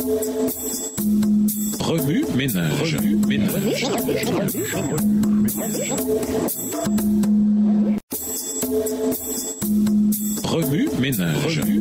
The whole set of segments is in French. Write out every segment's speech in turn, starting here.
Remue ménage. Remue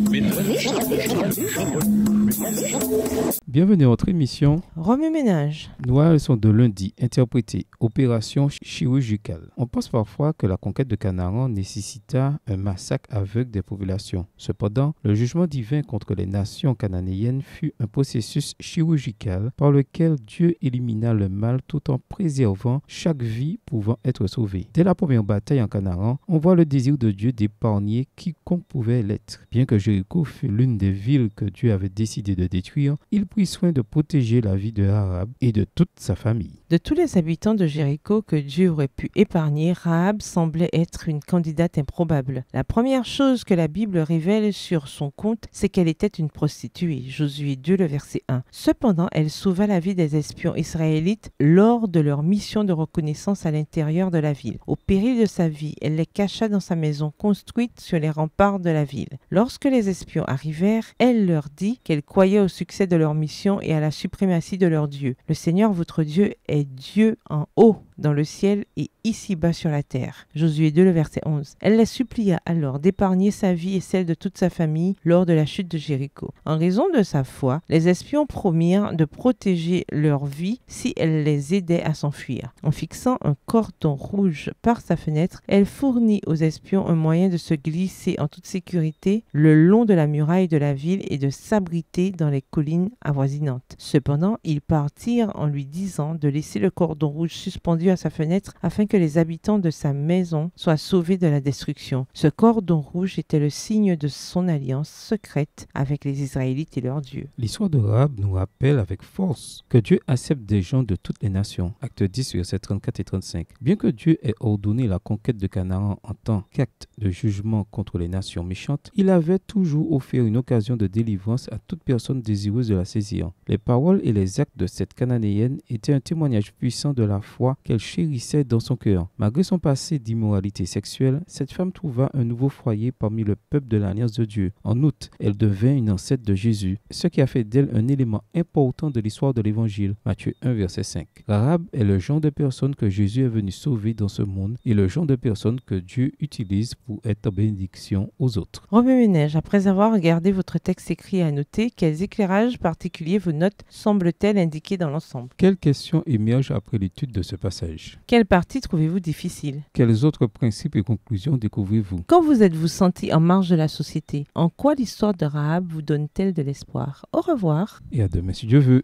ménage. Bienvenue à notre émission Remue ménage. Nouvelle leçon de lundi, interprétée, opération chirurgicale. On pense parfois que la conquête de Canaan nécessita un massacre aveugle des populations. Cependant, le jugement divin contre les nations cananéennes fut un processus chirurgical par lequel Dieu élimina le mal tout en préservant chaque vie pouvant être sauvée. Dès la première bataille en Canaan, on voit le désir de Dieu d'épargner quiconque pouvait l'être. Bien que Jéricho fût l'une des villes que Dieu avait décidé de détruire, il prit soin de protéger la vie de Rahab et de toute sa famille. De tous les habitants de Jéricho que Dieu aurait pu épargner, Rahab semblait être une candidate improbable. La première chose que la Bible révèle sur son compte, c'est qu'elle était une prostituée. Josué 2, le verset 1. Cependant, elle sauva la vie des espions israélites lors de leur mission de reconnaissance à l'intérieur de la ville. Au péril de sa vie, elle les cacha dans sa maison construite sur les remparts de la ville. Lorsque les espions arrivèrent, elle leur dit qu'elle croyait au succès de leur mission et à la suprématie de leur Dieu. Le Seigneur votre Dieu est Dieu en haut dans le ciel et ici-bas sur la terre. Josué 2, le verset 11. Elle les supplia alors d'épargner sa vie et celle de toute sa famille lors de la chute de Jéricho. En raison de sa foi, les espions promirent de protéger leur vie si elle les aidait à s'enfuir. En fixant un cordon rouge par sa fenêtre, elle fournit aux espions un moyen de se glisser en toute sécurité le long de la muraille de la ville et de s'abriter dans les collines avoisinantes. Cependant, ils partirent en lui disant de laisser le cordon rouge suspendu à sa fenêtre afin que les habitants de sa maison soient sauvés de la destruction. Ce cordon rouge était le signe de son alliance secrète avec les Israélites et leur Dieu. L'histoire de Rahab nous rappelle avec force que Dieu accepte des gens de toutes les nations. Acte 10, versets 34 et 35. Bien que Dieu ait ordonné la conquête de Canaan en tant qu'acte de jugement contre les nations méchantes, il avait toujours offert une occasion de délivrance à toute personne désireuse de la saisir. Les paroles et les actes de cette Cananéenne étaient un témoignage puissant de la foi qu'elle chérissait dans son cœur. Malgré son passé d'immoralité sexuelle, cette femme trouva un nouveau foyer parmi le peuple de l'Alliance de Dieu. En outre, elle devint une ancêtre de Jésus, ce qui a fait d'elle un élément important de l'histoire de l'Évangile. Matthieu 1, verset 5. Rahab est le genre de personne que Jésus est venu sauver dans ce monde et le genre de personne que Dieu utilise pour être bénédiction aux autres. Remue ménage, après avoir regardé votre texte écrit et annoté, quels éclairages particuliers vos notes semblent-elles indiquer dans l'ensemble? Quelles questions émergent après l'étude de ce passage? Quelle partie trouvez-vous difficile? Quels autres principes et conclusions découvrez-vous? Quand vous êtes-vous senti en marge de la société? En quoi l'histoire de Rahab vous donne-t-elle de l'espoir? Au revoir. Et à demain si Dieu veut.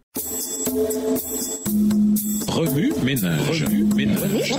Remue ménage. Remue ménage.